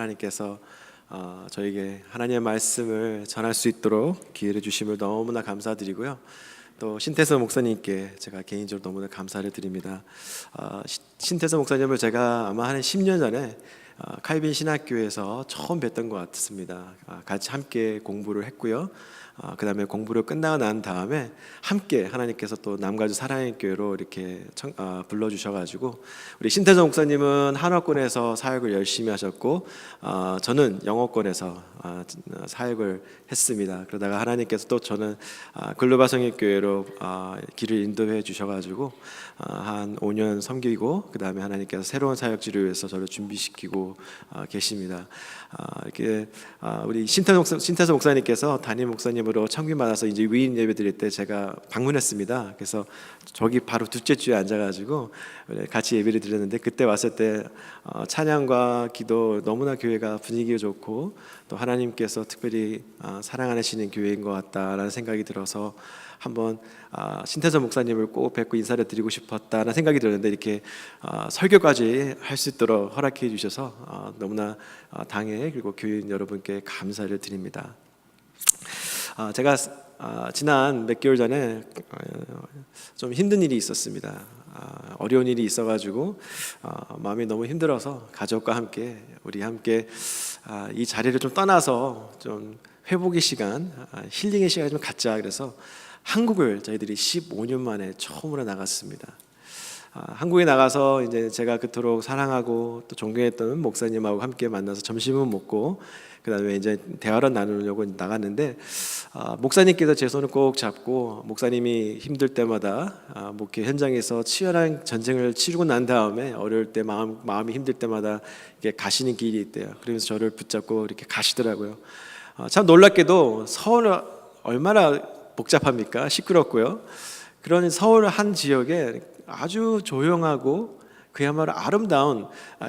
하나님께서 저에게 하나님의 말씀을 전할 수 있도록 기회를 주심을 너무나 감사드리고요. 또 신태서 목사님께 제가 개인적으로 너무나 감사를 드립니다. 신태서 목사님을 제가 아마 한 10년 전에 칼빈 신학교에서 처음 뵀던 것 같습니다. 같이 함께 공부를 했고요. 그 다음에 공부를 끝나고 난 다음에 함께 하나님께서 또 남가주 사랑의 교회로 이렇게 불러주셔가지고, 우리 신태정 목사님은 한화권에서 사역을 열심히 하셨고, 저는 영어권에서 사역을 했습니다. 그러다가 하나님께서 또 저는 글로벌 성립교회로 길을 인도해 주셔가지고 한 5년 섬기고, 그 다음에 하나님께서 새로운 사역지를 위해서 저를 준비시키고 계십니다. 이렇게 우리 신태서 목사님께서 담임 목사님으로 청빙받아서 이제 위임 예배 드릴 때 제가 방문했습니다. 그래서 저기 바로 둘째 주에 앉아가지고 같이 예배를 드렸는데, 그때 왔을 때 찬양과 기도 너무나 교회가 분위기가 좋고 또 하나님께서 특별히 사랑하시는 교회인 것 같다라는 생각이 들어서 한번 신태서 목사님을 꼭 뵙고 인사를 드리고 싶었다는 생각이 들었는데, 이렇게 설교까지 할 수 있도록 허락해 주셔서 너무나 당회 그리고 교인 여러분께 감사를 드립니다. 제가 지난 몇 개월 전에 좀 힘든 일이 있었습니다. 어려운 일이 있어가지고 마음이 너무 힘들어서 가족과 함께 이 자리를 좀 떠나서 좀 회복의 시간, 힐링의 시간을 좀 갖자. 그래서 한국을 저희들이 15년 만에 처음으로 나갔습니다. 한국에 나가서 이제 제가 그토록 사랑하고 또 존경했던 목사님하고 함께 만나서 점심을 먹고, 그 다음에 이제 대화를 나누려고 나갔는데, 목사님께서 제 손을 꼭 잡고, 목사님이 힘들 때마다 목회 현장에서 치열한 전쟁을 치르고 난 다음에 어려울 때 마음이 힘들 때마다 이렇게 가시는 길이 있대요. 그러면서 저를 붙잡고 이렇게 가시더라고요. 참 놀랍게도 서울 얼마나 복잡합니까? 시끄럽고요. 그런 서울 한 지역에 아주 조용하고 그야말로 아름다운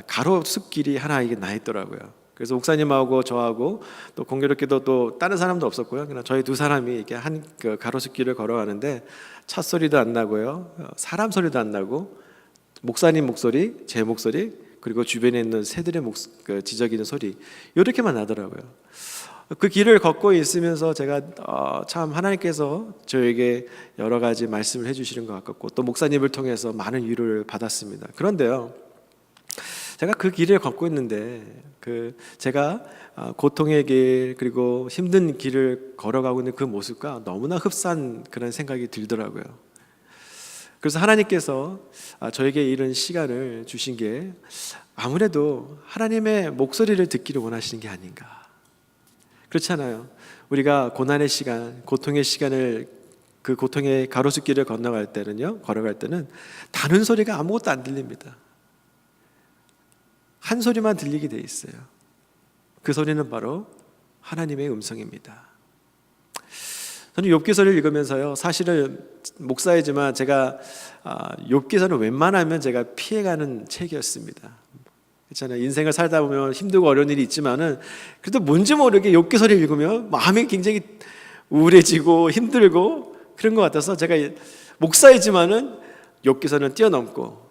가로수길이 하나 이게 나 있더라고요. 그래서 목사님하고 저하고 또 공교롭게도 또 다른 사람도 없었고요. 그냥 저희 두 사람이 이렇게 한 가로수길을 걸어가는데, 차 소리도 안 나고요, 사람 소리도 안 나고, 목사님 목소리, 제 목소리, 그리고 주변에 있는 새들의 지저귀는 소리, 이렇게만 나더라고요. 그 길을 걷고 있으면서 제가 참 하나님께서 저에게 여러 가지 말씀을 해주시는 것 같고, 또 목사님을 통해서 많은 위로를 받았습니다. 그런데요, 제가 그 길을 걷고 있는데 제가 고통의 길 그리고 힘든 길을 걸어가고 있는 그 모습과 너무나 흡사한 그런 생각이 들더라고요. 그래서 하나님께서 저에게 이런 시간을 주신 게 아무래도 하나님의 목소리를 듣기를 원하시는 게 아닌가. 그렇잖아요. 우리가 고난의 시간, 고통의 시간을, 그 고통의 가로수길을 걸어갈 때는 다른 소리가 아무것도 안 들립니다. 한 소리만 들리게 돼 있어요. 그 소리는 바로 하나님의 음성입니다. 저는 욥기서를 읽으면서요, 사실은 목사이지만 제가 욥기서는 웬만하면 제가 피해가는 책이었습니다. 그렇잖아요. 인생을 살다 보면 힘들고 어려운 일이 있지만은 그래도 뭔지 모르게 욥기서를 읽으면 마음이 굉장히 우울해지고 힘들고 그런 것 같아서, 제가 목사이지만은 욥기서는 뛰어넘고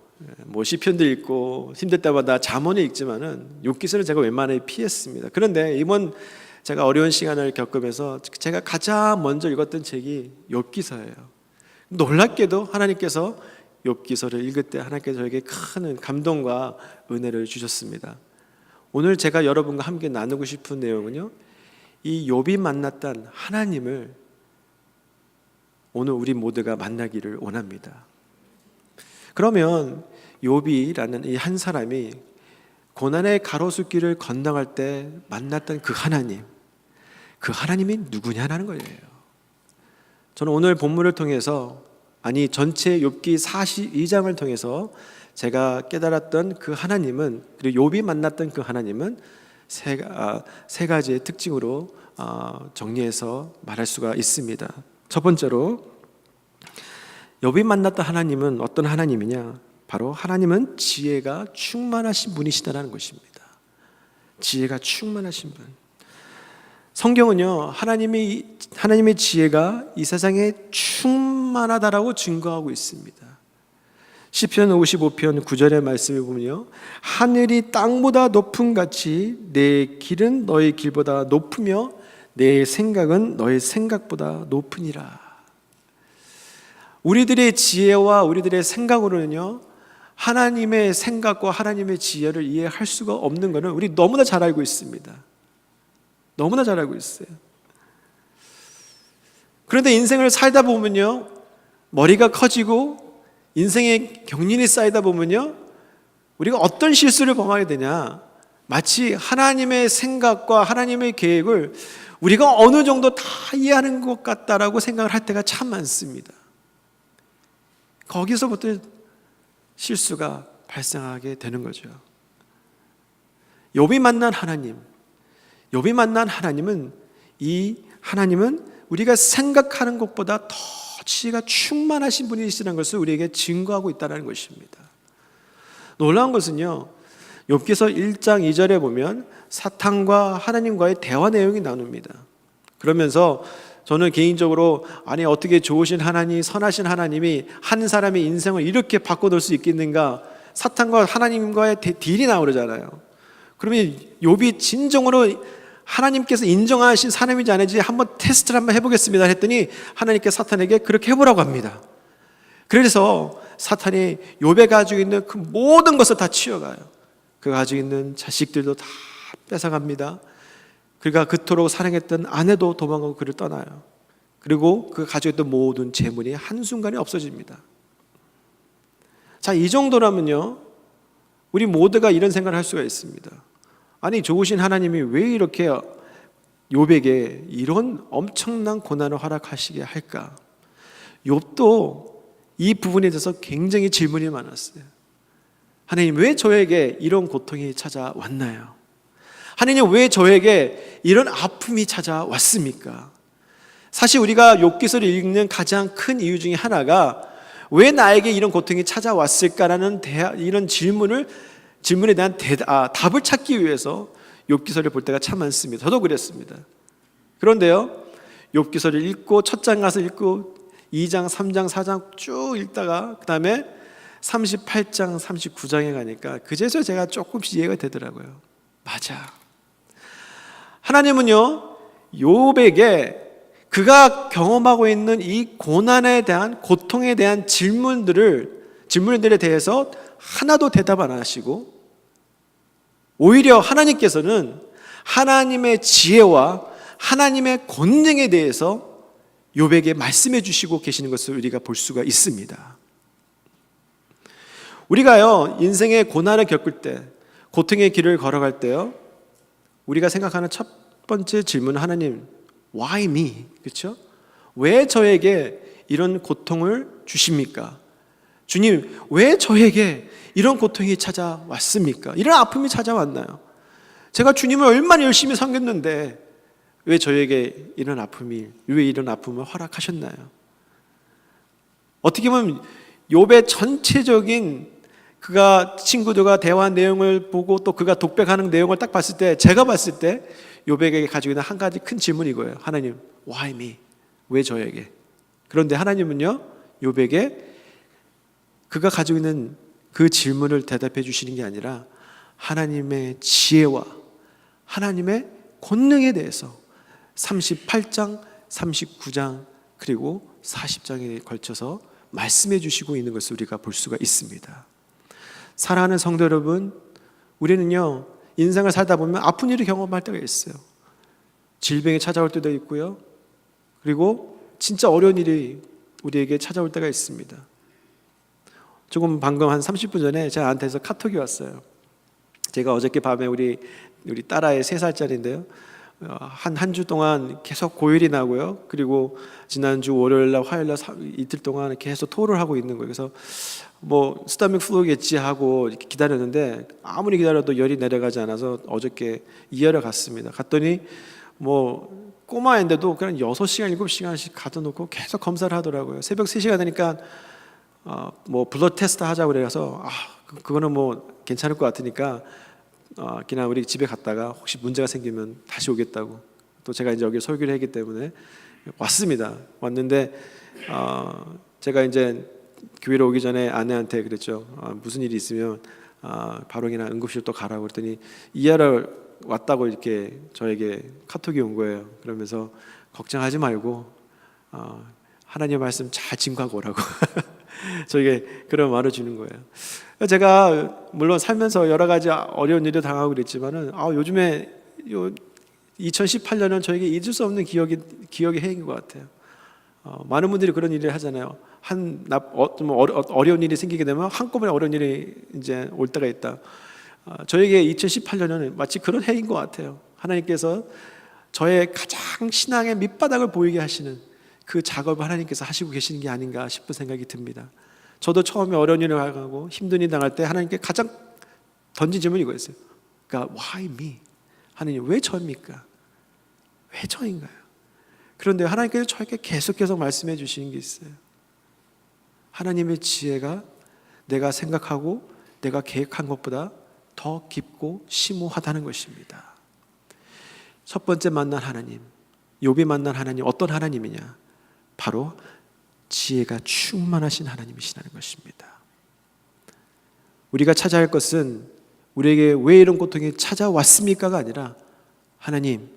시편도 읽고 힘들 때마다 잠언을 읽지만은 욥기서를 제가 웬만하게 피했습니다. 그런데 이번 제가 어려운 시간을 겪으면서 제가 가장 먼저 읽었던 책이 욥기서예요. 놀랍게도 하나님께서 욥기서를 읽을 때 하나님께서 저에게 큰 감동과 은혜를 주셨습니다. 오늘 제가 여러분과 함께 나누고 싶은 내용은요, 이 욥이 만났던 하나님을 오늘 우리 모두가 만나기를 원합니다. 그러면 욥이라는 이 한 사람이 고난의 가로수길을 건너갈 때 만났던 그 하나님이 누구냐는 거예요. 저는 오늘 본문을 통해서, 전체 욥기 42장을 통해서 제가 깨달았던 그 하나님은, 그리고 욥이 만났던 그 하나님은 세 가지의 특징으로 정리해서 말할 수가 있습니다. 첫 번째로, 욥이 만났던 하나님은 어떤 하나님이냐? 바로 하나님은 지혜가 충만하신 분이시다라는 것입니다. 지혜가 충만하신 분. 성경은요, 하나님의 지혜가 이 세상에 충만하다라고 증거하고 있습니다. 시편 55편 9절의 말씀을 보면요, 하늘이 땅보다 높음 같이 내 길은 너의 길보다 높으며 내 생각은 너의 생각보다 높으니라. 우리들의 지혜와 우리들의 생각으로는요, 하나님의 생각과 하나님의 지혜를 이해할 수가 없는 것은 우리 너무나 잘 알고 있습니다. 너무나 잘 알고 있어요. 그런데 인생을 살다 보면요, 머리가 커지고 인생의 경륜이 쌓이다 보면요, 우리가 어떤 실수를 범하게 되냐, 마치 하나님의 생각과 하나님의 계획을 우리가 어느 정도 다 이해하는 것 같다라고 생각을 할 때가 참 많습니다. 거기서부터 실수가 발생하게 되는 거죠. 욥이 만난 하나님은 우리가 생각하는 것보다 더 지혜가 충만하신 분이시라는 것을 우리에게 증거하고 있다는 것입니다. 놀라운 것은요, 욥기서 1장 2절에 보면 사탄과 하나님과의 대화 내용이 나눕니다. 그러면서 저는 개인적으로 어떻게 좋으신 하나님, 선하신 하나님이 한 사람의 인생을 이렇게 바꿔놓을 수 있겠는가, 사탄과 하나님과의 딜이 나오잖아요. 그러면 욥이 진정으로 하나님께서 인정하신 사람인지 아닌지 한번 테스트를 한번 해보겠습니다 했더니 하나님께서 사탄에게 그렇게 해보라고 합니다. 그래서 사탄이 욥에 가지고 있는 그 모든 것을 다 치워가요. 그가 가지고 있는 자식들도 다 뺏어갑니다. 그가 그토록 사랑했던 아내도 도망가고 그를 떠나요. 그리고 그가 가지고 있던 모든 재물이 한순간에 없어집니다. 자, 이 정도라면요, 우리 모두가 이런 생각을 할 수가 있습니다. 좋으신 하나님이 왜 이렇게 욥에게 이런 엄청난 고난을 허락하시게 할까? 욥도 이 부분에 대해서 굉장히 질문이 많았어요. 하나님, 왜 저에게 이런 고통이 찾아왔나요? 하나님, 왜 저에게 이런 아픔이 찾아왔습니까? 사실 우리가 욥기서를 읽는 가장 큰 이유 중에 하나가 왜 나에게 이런 고통이 찾아왔을까라는 이런 질문에 대한 답을 찾기 위해서 욥기서를 볼 때가 참 많습니다. 저도 그랬습니다. 그런데요, 욥기서를 읽고 첫 장 가서 읽고 2장, 3장, 4장 쭉 읽다가 그 다음에 38장, 39장에 가니까 그제서 제가 조금씩 이해가 되더라고요. 맞아. 하나님은요, 욥에게 그가 경험하고 있는 이 고난에 대한, 고통에 대한 질문들에 대해서 하나도 대답 안 하시고 오히려 하나님께서는 하나님의 지혜와 하나님의 권능에 대해서 욥에게 말씀해 주시고 계시는 것을 우리가 볼 수가 있습니다. 우리가요, 인생의 고난을 겪을 때, 고통의 길을 걸어갈 때요, 우리가 생각하는 첫 번째 질문은 하나님, why me? 그렇죠? 왜 저에게 이런 고통을 주십니까? 주님, 왜 저에게 이런 고통이 찾아왔습니까? 이런 아픔이 찾아왔나요? 제가 주님을 얼마나 열심히 섬겼는데 왜 저에게 왜 이런 아픔을 허락하셨나요? 어떻게 보면 욥의 전체적인 그가 친구들과 대화한 내용을 보고 또 그가 독백하는 내용을 딱 봤을 때, 제가 봤을 때 욥에게 가지고 있는 한 가지 큰 질문이 이거예요. 하나님, why me? 왜 저에게? 그런데 하나님은요, 욥에게 그가 가지고 있는 그 질문을 대답해 주시는 게 아니라 하나님의 지혜와 하나님의 권능에 대해서 38장, 39장 그리고 40장에 걸쳐서 말씀해 주시고 있는 것을 우리가 볼 수가 있습니다. 사랑하는 성도 여러분, 우리는요, 인생을 살다 보면 아픈 일을 경험할 때가 있어요. 질병이 찾아올 때도 있고요, 그리고 진짜 어려운 일이 우리에게 찾아올 때가 있습니다. 조금 방금 한 30분 전에 저한테서 카톡이 왔어요. 제가 어저께 밤에 우리 딸아이 3살짜리인데요, 한 주 동안 계속 고열이 나고요, 그리고 지난주 월요일날 화요일날 이틀 동안 계속 토를 하고 있는 거예요. 그래서 스타믹 플루겠지 하고 기다렸는데 아무리 기다려도 열이 내려가지 않아서 어저께 이하러 갔습니다. 갔더니 꼬마인데도 그냥 6시간 7시간씩 가둬놓고 계속 검사를 하더라고요. 새벽 3시가 되니까 블러드 테스트 하자고 그래서 그거는 괜찮을 것 같으니까 그냥 우리 집에 갔다가 혹시 문제가 생기면 다시 오겠다고, 또 제가 이제 여기 설교를 했기 때문에 왔습니다. 왔는데 제가 이제 교회로 오기 전에 아내한테 그랬죠. 무슨 일이 있으면 바로 그냥 응급실 또 가라고 그랬더니 이해를 왔다고 이렇게 저에게 카톡이 온 거예요. 그러면서 걱정하지 말고 하나님의 말씀 잘 증거하고 오라고 저에게 그런 말을 주는 거예요. 제가 물론 살면서 여러 가지 어려운 일을 당하고 그랬지만은 요즘에 2018년은 저에게 잊을 수 없는 기억의 해인 것 같아요. 많은 분들이 그런 일을 하잖아요. 좀 어려운 일이 생기게 되면 한꺼번에 어려운 일이 이제 올 때가 있다. 저에게 2018년은 마치 그런 해인 것 같아요. 하나님께서 저의 가장 신앙의 밑바닥을 보이게 하시는 그 작업을 하나님께서 하시고 계시는 게 아닌가 싶은 생각이 듭니다. 저도 처음에 어려운 일을 당하고 힘든 일 당할 때 하나님께 가장 던진 질문이 이거였어요. 그러니까 why me? 하나님 왜 저입니까? 왜 저인가요? 그런데 하나님께서 저에게 계속 말씀해 주시는 게 있어요. 하나님의 지혜가 내가 생각하고 내가 계획한 것보다 더 깊고 심오하다는 것입니다. 첫 번째 만난 하나님, 욥이 만난 하나님, 어떤 하나님이냐? 바로 지혜가 충만하신 하나님이시라는 것입니다. 우리가 찾아야 할 것은 우리에게 왜 이런 고통이 찾아왔습니까가 아니라 하나님,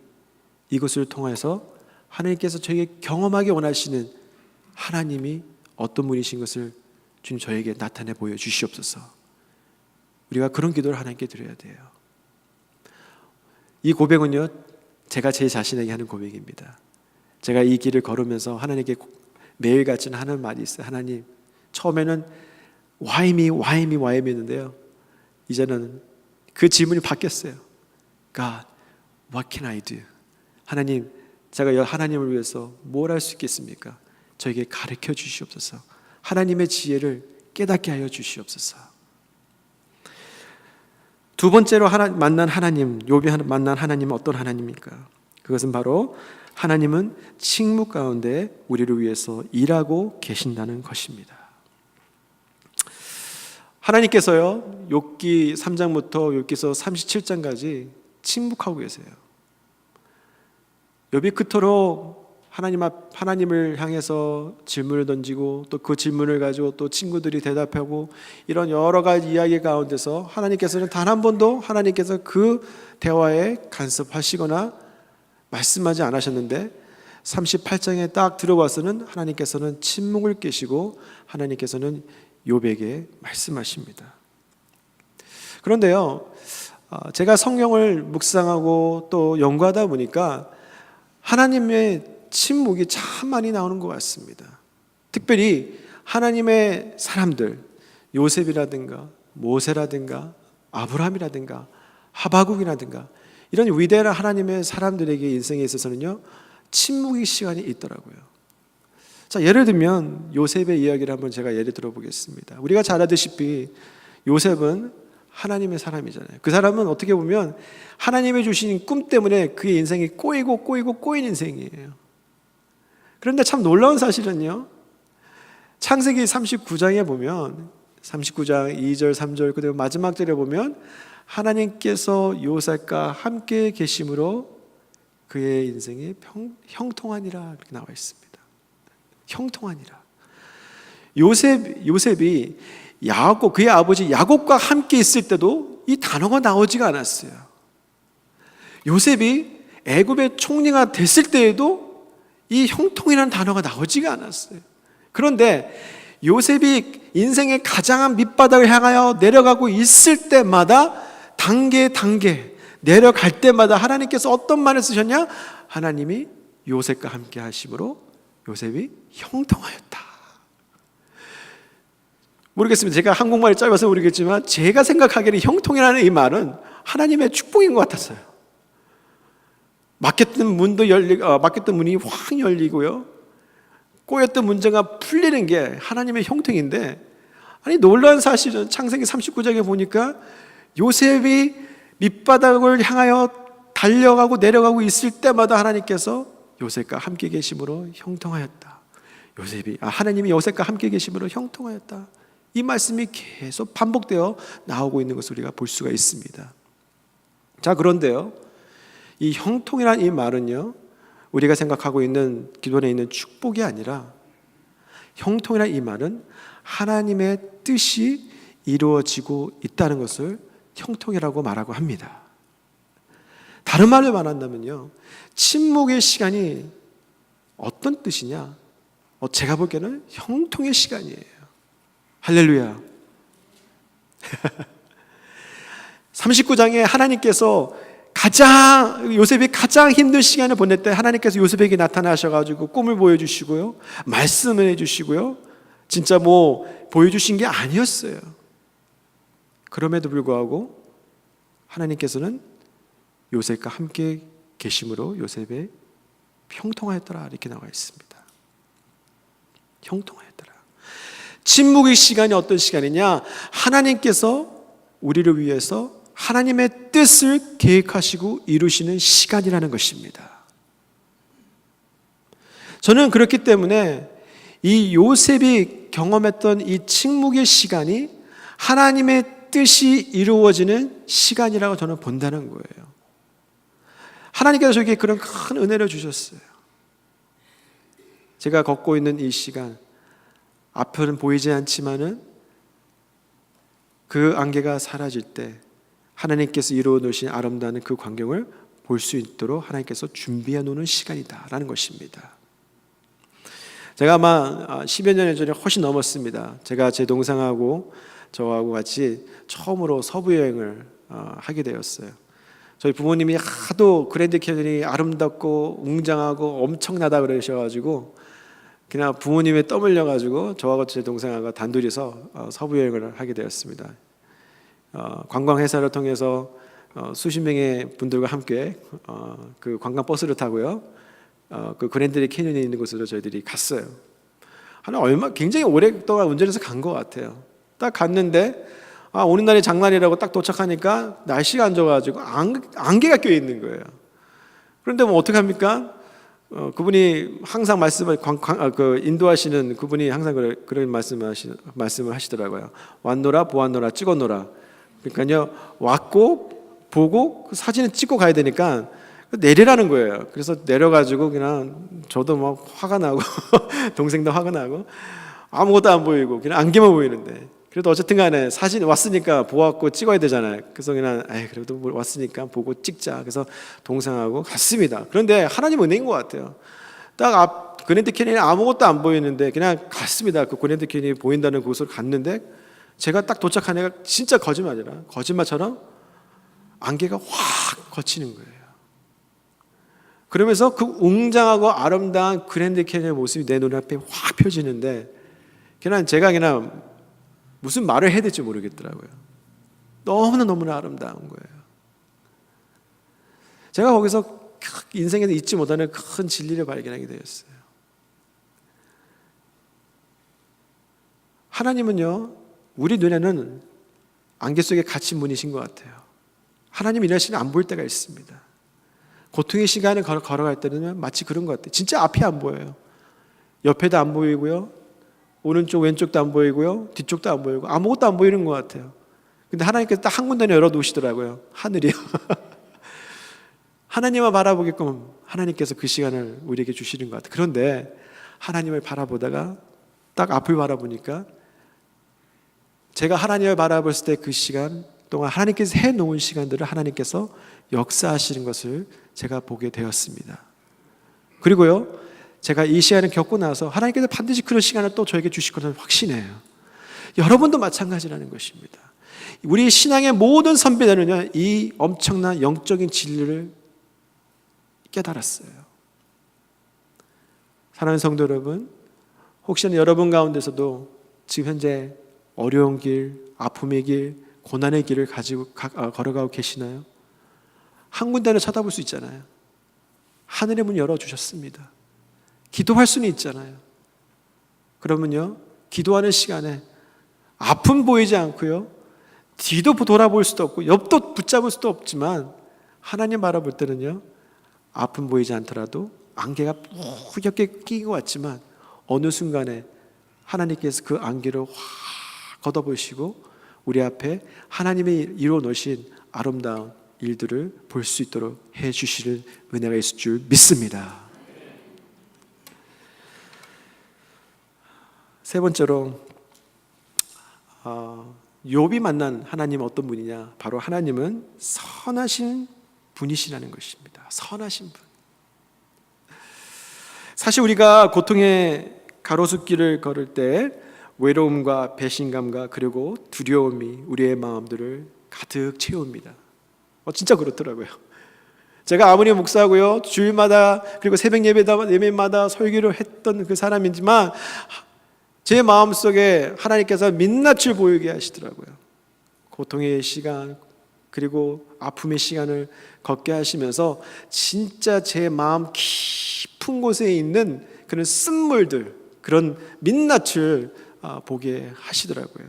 이것을 통해서 하나님께서 저에게 경험하게 원하시는 하나님이 어떤 분이신 것을 주님 저에게 나타내 보여주시옵소서. 우리가 그런 기도를 하나님께 드려야 돼요. 이 고백은요, 제가 제 자신에게 하는 고백입니다. 제가 이 길을 걸으면서 하나님께 매일같이 하는 말이 있어요. 하나님, 처음에는 why me 했는데요, 이제는 그 질문이 바뀌었어요. God, what can I do? 하나님, 제가 하나님을 위해서 뭘 할 수 있겠습니까? 저에게 가르쳐 주시옵소서. 하나님의 지혜를 깨닫게 하여 주시옵소서. 두 번째로 만난 하나님, 욥이 만난 하나님은 어떤 하나님입니까? 그것은 바로 하나님은 침묵 가운데 우리를 위해서 일하고 계신다는 것입니다. 하나님께서요, 욥기 3장부터 욥기서 37장까지 침묵하고 계세요. 욥이 그토록 하나님을 향해서 질문을 던지고 또 그 질문을 가지고 또 친구들이 대답하고 이런 여러 가지 이야기 가운데서 하나님께서는 단 한 번도 하나님께서 그 대화에 간섭하시거나 말씀하지 않으셨는데 38장에 딱 들어와서는 하나님께서는 침묵을 깨시고 하나님께서는 욥에게 말씀하십니다. 그런데요, 제가 성경을 묵상하고 또 연구하다 보니까 하나님의 침묵이 참 많이 나오는 것 같습니다. 특별히 하나님의 사람들, 요셉이라든가 모세라든가 아브라함이라든가 하박국이라든가 이런 위대한 하나님의 사람들에게 인생에 있어서는요, 침묵의 시간이 있더라고요. 자, 예를 들면 요셉의 이야기를 한번 제가 예를 들어보겠습니다. 우리가 잘 알다시피 요셉은 하나님의 사람이잖아요. 그 사람은 어떻게 보면 하나님이 주신 꿈 때문에 그의 인생이 꼬인 인생이에요. 그런데 참 놀라운 사실은요, 창세기 39장에 보면 39장 2절 3절 그리고 마지막 절에 보면 하나님께서 요셉과 함께 계심으로 그의 인생이 형통하니라 이렇게 나와 있습니다. 형통하니라. 요셉이 야곱, 그의 아버지 야곱과 함께 있을 때도 이 단어가 나오지가 않았어요. 요셉이 애굽의 총리가 됐을 때에도 이 형통이라는 단어가 나오지가 않았어요. 그런데 요셉이 인생의 가장 밑바닥을 향하여 내려가고 있을 때마다 단계 내려갈 때마다 하나님께서 어떤 말을 쓰셨냐? 하나님이 요셉과 함께 하심으로 요셉이 형통하였다. 모르겠습니다. 제가 한국말이 짧아서 모르겠지만 제가 생각하기에는 형통이라는 이 말은 하나님의 축복인 것 같았어요. 막혔던 문이 확 열리고요, 꼬였던 문제가 풀리는 게 하나님의 형통인데, 아니 놀라운 사실은 창세기 39장에 보니까 요셉이 밑바닥을 향하여 달려가고 내려가고 있을 때마다 하나님께서 요셉과 함께 계심으로 형통하였다. 하나님이 요셉과 함께 계심으로 형통하였다. 이 말씀이 계속 반복되어 나오고 있는 것을 우리가 볼 수가 있습니다. 자, 그런데요, 이 형통이라는 이 말은요, 우리가 생각하고 있는 기존에 있는 축복이 아니라 형통이라는 이 말은 하나님의 뜻이 이루어지고 있다는 것을 형통이라고 말하고 합니다. 다른 말로 말한다면요, 침묵의 시간이 어떤 뜻이냐? 제가 보기에는 형통의 시간이에요. 할렐루야. 39장에 하나님께서 요셉이 가장 힘든 시간을 보낼 때 하나님께서 요셉에게 나타나셔가지고 꿈을 보여주시고요, 말씀을 해주시고요, 진짜 보여주신 게 아니었어요. 그럼에도 불구하고 하나님께서는 요셉과 함께 계심으로 요셉의 형통하였더라 이렇게 나와 있습니다. 형통하였더라. 침묵의 시간이 어떤 시간이냐? 하나님께서 우리를 위해서 하나님의 뜻을 계획하시고 이루시는 시간이라는 것입니다. 저는 그렇기 때문에 이 요셉이 경험했던 이 침묵의 시간이 하나님의 뜻이 이루어지는 시간이라고 저는 본다는 거예요. 하나님께서 저에게 그런 큰 은혜를 주셨어요. 제가 걷고 있는 이 시간, 앞은 보이지 않지만은 그 안개가 사라질 때 하나님께서 이루어 놓으신 아름다운 그 광경을 볼 수 있도록 하나님께서 준비해 놓는 시간이다라는 것입니다. 제가 아마 10여 년 전에 훨씬 넘었습니다. 제가 제 동생하고 저하고 같이 처음으로 서부 여행을 하게 되었어요. 저희 부모님이 하도 그랜드 캐니언이 아름답고 웅장하고 엄청나다 그러셔가지고 그냥 부모님의 땀 흘려가지고 저하고 제 동생하고 단둘이서 서부 여행을 하게 되었습니다. 관광회사를 통해서 수십 명의 분들과 함께 그 관광 버스를 타고요, 그 그랜드 캐니언에 있는 곳으로 저희들이 갔어요. 굉장히 오랫동안 운전해서 간 것 같아요. 딱 갔는데 오는 날이 장날이라고 딱 도착하니까 날씨가 안 좋아가지고 안개가 껴 있는 거예요. 그런데 어떡합니까? 그분이 항상 인도하시는 그분이 항상 그런 말씀을 하시더라고요. 왔노라 보았노라 찍었노라. 그러니까요, 왔고 보고 그 사진을 찍고 가야 되니까 내리라는 거예요. 그래서 내려가지고 그냥 저도 막 화가 나고 동생도 화가 나고 아무것도 안 보이고 그냥 안개만 보이는데, 그래도 어쨌든 간에 사진 왔으니까 보았고 찍어야 되잖아요. 그래서 그냥 그래도 왔으니까 보고 찍자. 그래서 동생하고 갔습니다. 그런데 하나님 은혜인 것 같아요. 딱 앞 그랜드 캐니언이 아무것도 안 보이는데 그냥 갔습니다. 그 그랜드 캐니언이 보인다는 곳으로 갔는데 제가 딱 도착하니까 진짜 거짓말처럼 안개가 확 걷히는 거예요. 그러면서 그 웅장하고 아름다운 그랜드 캐니언의 모습이 내 눈앞에 확 펴지는데 제가 무슨 말을 해야 될지 모르겠더라고요. 너무나 아름다운 거예요. 제가 거기서 인생에서 잊지 못하는 큰 진리를 발견하게 되었어요. 하나님은요, 우리 눈에는 안개 속에 갇힌 분이신 것 같아요. 하나님 일하시는 안 보일 때가 있습니다. 고통의 시간을 걸어갈 때는 마치 그런 것 같아요. 진짜 앞이 안 보여요. 옆에도 안 보이고요, 오른쪽 왼쪽도 안 보이고요, 뒤쪽도 안 보이고 아무것도 안 보이는 것 같아요. 근데 하나님께서 딱 한 군데는 열어놓으시더라고요. 하늘이요. 하나님을 바라보게끔 하나님께서 그 시간을 우리에게 주시는 것 같아요. 그런데 하나님을 바라보다가 딱 앞을 바라보니까 제가 하나님을 바라봤을 때 그 시간 동안 하나님께서 해놓은 시간들을 하나님께서 역사하시는 것을 제가 보게 되었습니다. 그리고요, 제가 이 시간을 겪고 나서 하나님께서 반드시 그런 시간을 또 저에게 주실 것을 확신해요. 여러분도 마찬가지라는 것입니다. 우리 신앙의 모든 선배들은요, 이 엄청난 영적인 진리를 깨달았어요. 사랑하는 성도 여러분, 혹시나 여러분 가운데서도 지금 현재 어려운 길, 아픔의 길, 고난의 길을 걸어가고 계시나요? 한 군데는 쳐다볼 수 있잖아요. 하늘의 문 열어주셨습니다. 기도할 수는 있잖아요. 그러면요, 기도하는 시간에 아픔 보이지 않고요, 뒤도 돌아볼 수도 없고 옆도 붙잡을 수도 없지만 하나님 바라볼 때는요, 아픔 보이지 않더라도 안개가 뿌옇게 끼고 왔지만 어느 순간에 하나님께서 그 안개를 확 걷어보시고 우리 앞에 하나님이 이루어 놓으신 아름다운 일들을 볼 수 있도록 해주시는 은혜가 있을 줄 믿습니다. 세 번째로 욥이 만난 하나님은 어떤 분이냐? 바로 하나님은 선하신 분이시라는 것입니다. 선하신 분. 사실 우리가 고통의 가로수길을 걸을 때 외로움과 배신감과 그리고 두려움이 우리의 마음들을 가득 채웁니다. 진짜 그렇더라고요. 제가 아무리 목사고요, 주일마다 그리고 새벽 예배마다 설교를 했던 그 사람이지만 제 마음속에 하나님께서 민낯을 보이게 하시더라고요. 고통의 시간 그리고 아픔의 시간을 걷게 하시면서 진짜 제 마음 깊은 곳에 있는 그런 쓴물들, 그런 민낯을 보게 하시더라고요.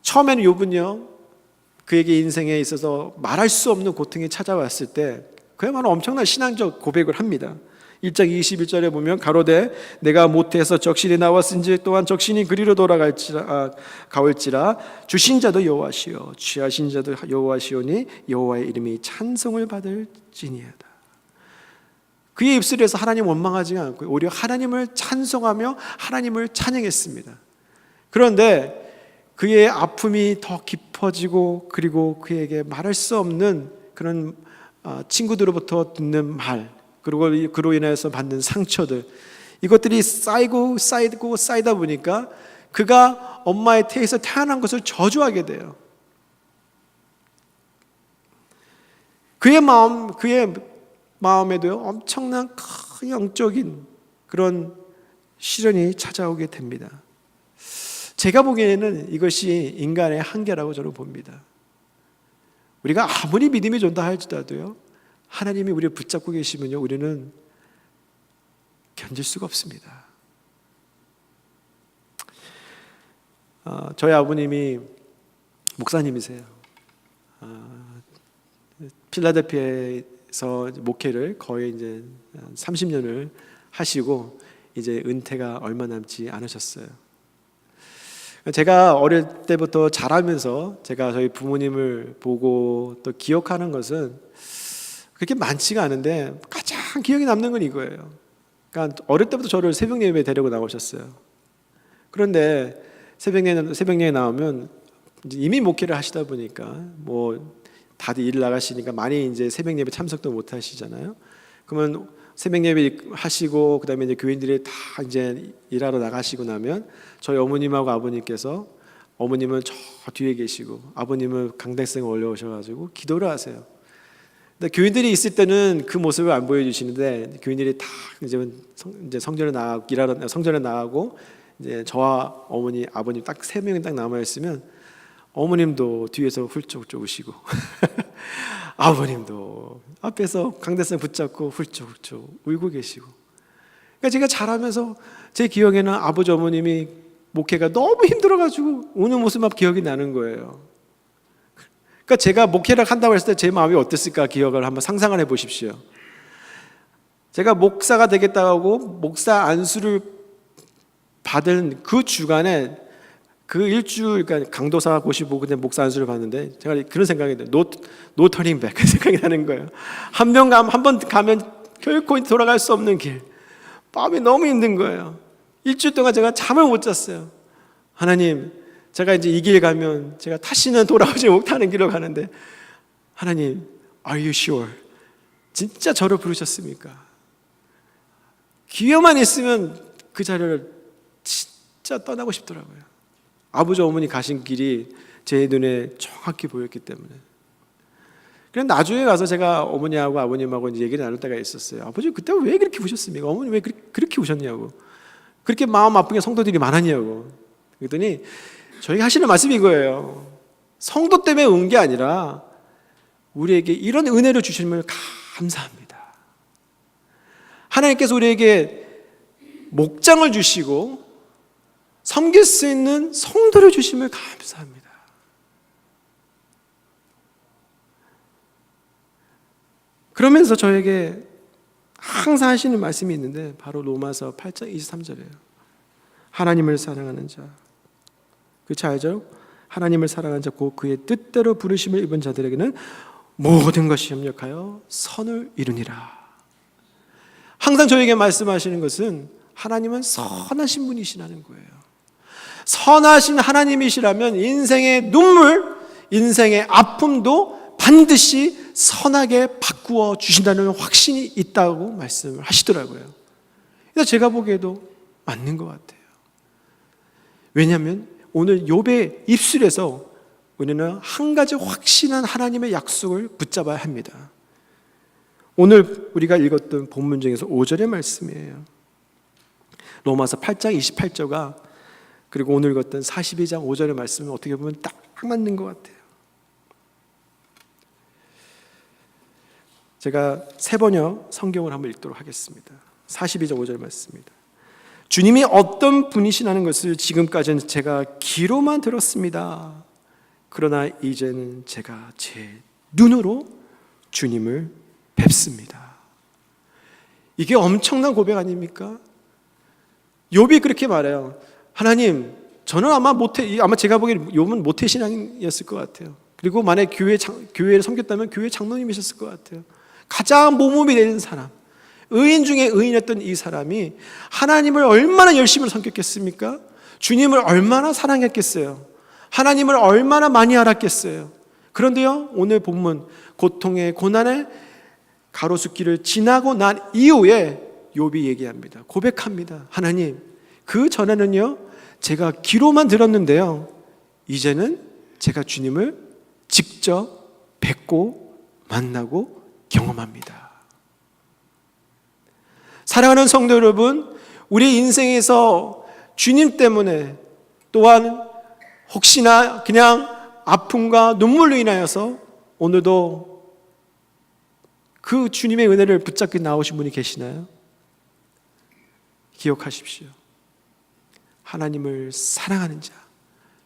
처음에는 욥은요, 그에게 인생에 있어서 말할 수 없는 고통이 찾아왔을 때 그야말로 엄청난 신앙적 고백을 합니다. 1장 21절에 보면 가로되 내가 모태에서 적신이 나왔은지 또한 적신이 그리로 가올지라 주신 자도 여호와시요 취하신 자도 여호와시오니 여호와의 이름이 찬송을 받을지니이다. 그의 입술에서 하나님 원망하지 않고 오히려 하나님을 찬송하며 하나님을 찬양했습니다. 그런데 그의 아픔이 더 깊어지고 그리고 그에게 말할 수 없는 그런 친구들로부터 듣는 말, 그리고 그로 인해서 받는 상처들, 이것들이 쌓이다 보니까 그가 엄마의 태에서 태어난 것을 저주하게 돼요. 그의 마음에도 엄청난 큰 영적인 그런 시련이 찾아오게 됩니다. 제가 보기에는 이것이 인간의 한계라고 저는 봅니다. 우리가 아무리 믿음이 좋다 할지라도요, 하나님이 우리를 붙잡고 계시면요, 우리는 견딜 수가 없습니다. 저희 아버님이 목사님이세요. 필라델피아에서 목회를 거의 이제 30년을 하시고 이제 은퇴가 얼마 남지 않으셨어요. 제가 어릴 때부터 자라면서 제가 저희 부모님을 보고 또 기억하는 것은 그렇게 많지가 않은데 가장 기억에 남는 건 이거예요. 그러니까 어릴 때부터 저를 새벽 예배에 데리고 나오셨어요. 그런데 새벽 예배 나오면 이미 목회를 하시다 보니까 뭐 다들 일 나가시니까 많이 이제 새벽 예배 참석도 못 하시잖아요. 그러면 새벽 예배 하시고 그다음에 이제 교인들이 다 이제 일하러 나가시고 나면 저희 어머님하고 아버님께서, 어머님은 저 뒤에 계시고 아버님은 강대상에 올라오셔가지고 기도를 하세요. 근데 교인들이 있을 때는 그 모습을 안 보여주시는데 교인들이 다 이제 성전에 나가고 이제 저와 어머니, 아버님 딱 3명이 딱 남아 있으면 어머님도 뒤에서 훌쩍훌쩍 우시고 아버님도 앞에서 강대상 붙잡고 훌쩍훌쩍 울고 계시고. 그러니까 제가 자라면서 제 기억에는 아버지 어머님이 목회가 너무 힘들어가지고 우는 모습만 기억이 나는 거예요. 그러니까 제가 목회를 한다고 했을 때 제 마음이 어땠을까 기억을 한번 상상을 해보십시오. 제가 목사가 되겠다고 목사 안수를 받은 그 주간에 그 일주일, 그러니까 강도사 고시보고 그냥 목사 안수를 받는데 제가 그런 생각이 들어요. 노 터닝 백, 그 생각이 나는 거예요. 한 번 가면 결코 돌아갈 수 없는 길. 마음이 너무 힘든 거예요. 일주일 동안 제가 잠을 못 잤어요. 하나님, 제가 이제 이 길 가면 제가 다시는 돌아오지 못하는 길로 가는데 하나님, are you sure? 진짜 저를 부르셨습니까? 기회만 있으면 그 자리를 진짜 떠나고 싶더라고요. 아버지 어머니 가신 길이 제 눈에 정확히 보였기 때문에. 그런데 나중에 가서 제가 어머니하고 아버님하고 이제 얘기를 나눌 때가 있었어요. 아버지 그때 왜 그렇게 우셨습니까? 어머니 왜 그렇게 우셨냐고. 그렇게 마음 아프게 성도들이 많았냐고. 그랬더니 저희가 하시는 말씀이 이거예요. 성도 때문에 운 게 아니라 우리에게 이런 은혜를 주심을 감사합니다. 하나님께서 우리에게 목장을 주시고 섬길 수 있는 성도를 주심을 감사합니다. 그러면서 저에게 항상 하시는 말씀이 있는데 바로 로마서 8장 23절이에요. 하나님을 사랑하는 자, 그렇지 알죠? 하나님을 사랑하는 자, 곧 그의 뜻대로 부르심을 입은 자들에게는 모든 것이 협력하여 선을 이루니라. 항상 저에게 말씀하시는 것은 하나님은 선하신 분이시라는 거예요. 선하신 하나님이시라면 인생의 눈물, 인생의 아픔도 반드시 선하게 바꾸어 주신다는 확신이 있다고 말씀을 하시더라고요. 그래서 제가 보기에도 맞는 것 같아요. 왜냐하면 오늘 욥의 입술에서 우리는 한 가지 확신한 하나님의 약속을 붙잡아야 합니다. 오늘 우리가 읽었던 본문 중에서 5절의 말씀이에요. 로마서 8장 28절과 그리고 오늘 읽었던 42장 5절의 말씀은 어떻게 보면 딱 맞는 것 같아요. 제가 세 번역 성경을 한번 읽도록 하겠습니다. 42장 5절 말씀입니다. 주님이 어떤 분이시라는 것을 지금까지는 제가 귀로만 들었습니다. 그러나 이제는 제가 제 눈으로 주님을 뵙습니다. 이게 엄청난 고백 아닙니까? 욥이 그렇게 말해요. 하나님, 저는 아마 제가 보기엔 욥은 모태신앙이었을 것 같아요. 그리고 만약 교회를 섬겼다면 교회 장로님이셨을 것 같아요. 가장 모범이 되는 사람, 의인 중에 의인이었던 이 사람이 하나님을 얼마나 열심히 섬겼겠습니까? 주님을 얼마나 사랑했겠어요? 하나님을 얼마나 많이 알았겠어요? 그런데요, 오늘 본문 고통의 고난의 가로수길을 지나고 난 이후에 욥이 얘기합니다. 고백합니다. 하나님, 그 전에는요 제가 귀로만 들었는데요, 이제는 제가 주님을 직접 뵙고 만나고 경험합니다. 사랑하는 성도 여러분, 우리 인생에서 주님 때문에 또한 혹시나 그냥 아픔과 눈물로 인하여서 오늘도 그 주님의 은혜를 붙잡고 나오신 분이 계시나요? 기억하십시오. 하나님을 사랑하는 자,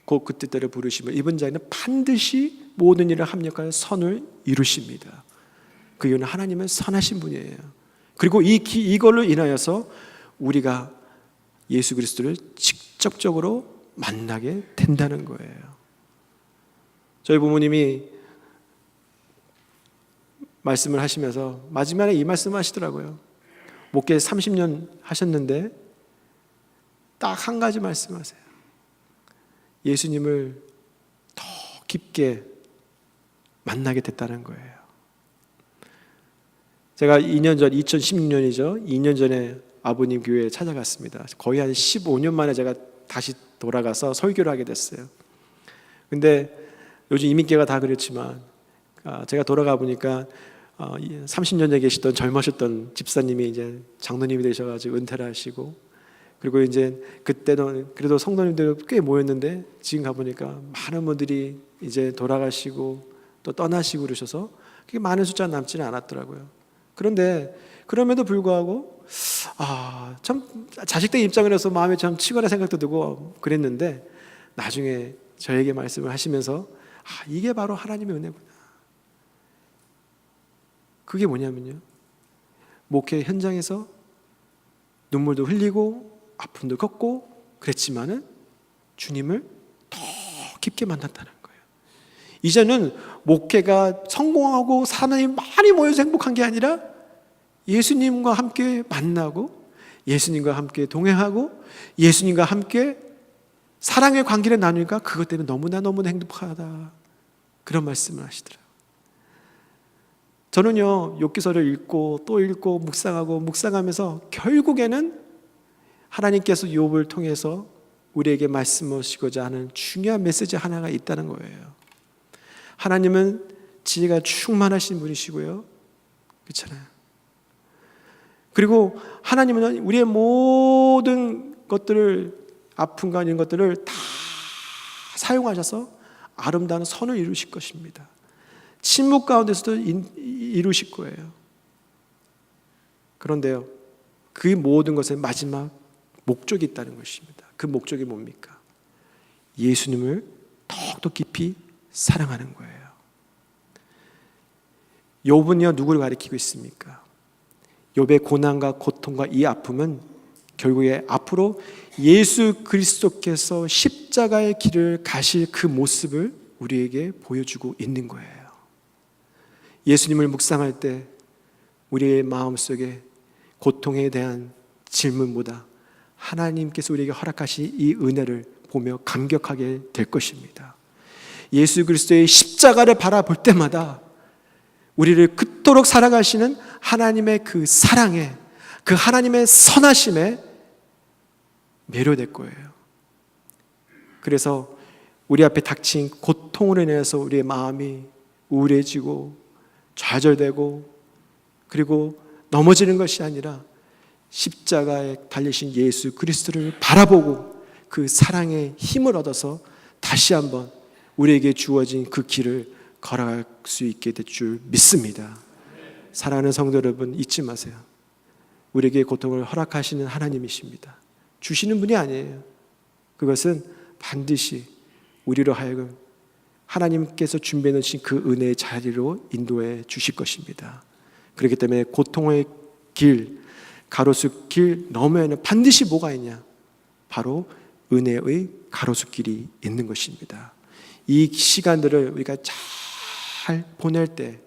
곧 그 뜻대로 부르심을 입은 자에는 반드시 모든 일을 합력하여 선을 이루십니다. 그 이유는 하나님은 선하신 분이에요. 그리고 이걸로 인하여서 우리가 예수 그리스도를 직접적으로 만나게 된다는 거예요. 저희 부모님이 말씀을 하시면서 마지막에 이 말씀을 하시더라고요. 목회 30년 하셨는데 딱 한 가지 말씀하세요. 예수님을 더 깊게 만나게 됐다는 거예요. 제가 2년 전, 2016년이죠. 2년 전에 아버님 교회에 찾아갔습니다. 거의 한 15년 만에 제가 다시 돌아가서 설교를 하게 됐어요. 근데 요즘 이민계가 다 그렇지만 제가 돌아가 보니까 30년 전에 계시던 젊으셨던 집사님이 이제 장로님이 되셔가지고 은퇴를 하시고, 그리고 이제 그때는 그래도 성도님들 꽤 모였는데 지금 가보니까 많은 분들이 이제 돌아가시고 또 떠나시고 그러셔서 그게 많은 숫자 남지는 않았더라고요. 그런데 그럼에도 불구하고 참 자식들 입장을 해서 마음에 참 치거나 생각도 들고 그랬는데 나중에 저에게 말씀을 하시면서 이게 바로 하나님의 은혜구나. 그게 뭐냐면요, 목회 현장에서 눈물도 흘리고 아픔도 겪고 그랬지만은 주님을 더 깊게 만났다는 거예요. 이제는 목회가 성공하고 사람이 많이 모여서 행복한 게 아니라 예수님과 함께 만나고 예수님과 함께 동행하고 예수님과 함께 사랑의 관계를 나누니까 그것 때문에 너무나 행복하다, 그런 말씀을 하시더라고요. 저는요 욥기서를 읽고 또 읽고 묵상하면서 결국에는 하나님께서 욥을 통해서 우리에게 말씀하시고자 하는 중요한 메시지 하나가 있다는 거예요. 하나님은 지혜가 충만하신 분이시고요, 그렇잖아요. 그리고 하나님은 우리의 모든 것들을, 아픔과 이런 것들을 다 사용하셔서 아름다운 선을 이루실 것입니다. 침묵 가운데서도 이루실 거예요. 그런데요, 그 모든 것의 마지막 목적이 있다는 것입니다. 그 목적이 뭡니까? 예수님을 더욱더 깊이 사랑하는 거예요. 욥은요 누구를 가리키고 있습니까? 욥의 고난과 고통과 이 아픔은 결국에 앞으로 예수 그리스도께서 십자가의 길을 가실 그 모습을 우리에게 보여주고 있는 거예요. 예수님을 묵상할 때 우리의 마음속에 고통에 대한 질문보다 하나님께서 우리에게 허락하신 이 은혜를 보며 감격하게 될 것입니다. 예수 그리스도의 십자가를 바라볼 때마다 우리를 그토록 사랑하시는 하나님의 그 사랑에, 그 하나님의 선하심에 매료될 거예요. 그래서 우리 앞에 닥친 고통으로 인해서 우리의 마음이 우울해지고 좌절되고 그리고 넘어지는 것이 아니라 십자가에 달리신 예수 그리스도를 바라보고 그 사랑의 힘을 얻어서 다시 한번 우리에게 주어진 그 길을 걸어갈 수 있게 될 줄 믿습니다. 사랑하는 성도 여러분, 잊지 마세요. 우리에게 고통을 허락하시는 하나님이십니다. 주시는 분이 아니에요. 그것은 반드시 우리로 하여금 하나님께서 준비해 놓으신 그 은혜의 자리로 인도해 주실 것입니다. 그렇기 때문에 고통의 길, 가로수길 너머에는 반드시 뭐가 있냐? 바로 은혜의 가로수길이 있는 것입니다. 이 시간들을 우리가 잘 보낼 때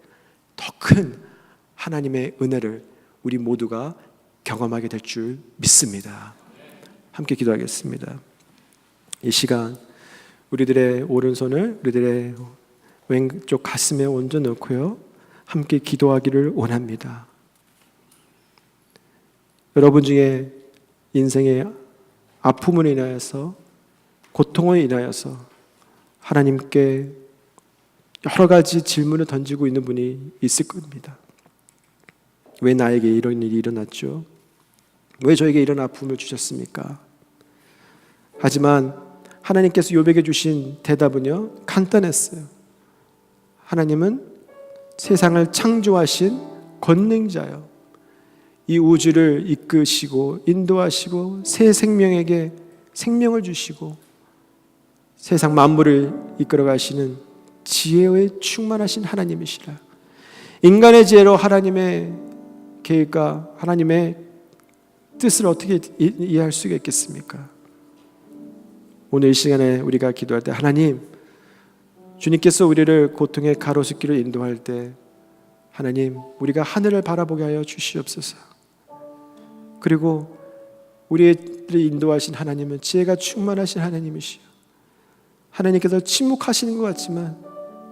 더 큰 하나님의 은혜를 우리 모두가 경험하게 될 줄 믿습니다. 함께 기도하겠습니다. 이 시간 우리들의 오른손을 우리들의 왼쪽 가슴에 얹어 놓고요, 함께 기도하기를 원합니다. 여러분 중에 인생의 아픔으로 인하여서, 고통으로 인하여서 하나님께 여러 가지 질문을 던지고 있는 분이 있을 겁니다. 왜 나에게 이런 일이 일어났죠? 왜 저에게 이런 아픔을 주셨습니까? 하지만 하나님께서 욥에게 주신 대답은요, 간단했어요. 하나님은 세상을 창조하신 권능자요, 이 우주를 이끄시고 인도하시고 새 생명에게 생명을 주시고 세상 만물을 이끌어 가시는 지혜의 충만하신 하나님이시라. 인간의 지혜로 하나님의 계획과 하나님의 뜻을 어떻게 이해할 수가 있겠습니까? 오늘 이 시간에 우리가 기도할 때, 하나님, 주님께서 우리를 고통의 가로수길을 인도할 때 하나님, 우리가 하늘을 바라보게 하여 주시옵소서. 그리고 우리를 인도하신 하나님은 지혜가 충만하신 하나님이시요, 하나님께서 침묵하시는 것 같지만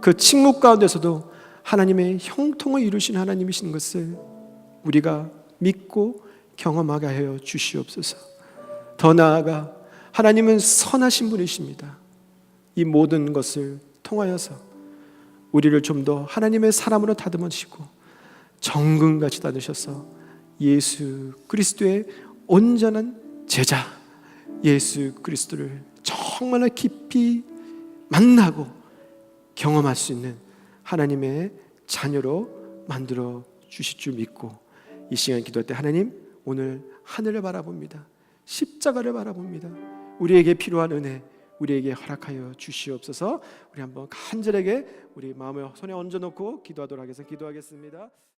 그 침묵 가운데서도 하나님의 형통을 이루신 하나님이신 것을 우리가 믿고 경험하게 하여 주시옵소서. 더 나아가 하나님은 선하신 분이십니다. 이 모든 것을 통하여서 우리를 좀 더 하나님의 사람으로 다듬으시고 정금같이 다듬으셔서 예수 그리스도의 온전한 제자, 예수 그리스도를 정말 깊이 만나고 경험할 수 있는 하나님의 자녀로 만들어 주실 줄 믿고 이 시간 기도할 때, 하나님, 오늘 하늘을 바라봅니다. 십자가를 바라봅니다. 우리에게 필요한 은혜 우리에게 허락하여 주시옵소서. 우리 한번 간절하게 우리 마음을 손에 얹어놓고 기도하도록 하겠습니다.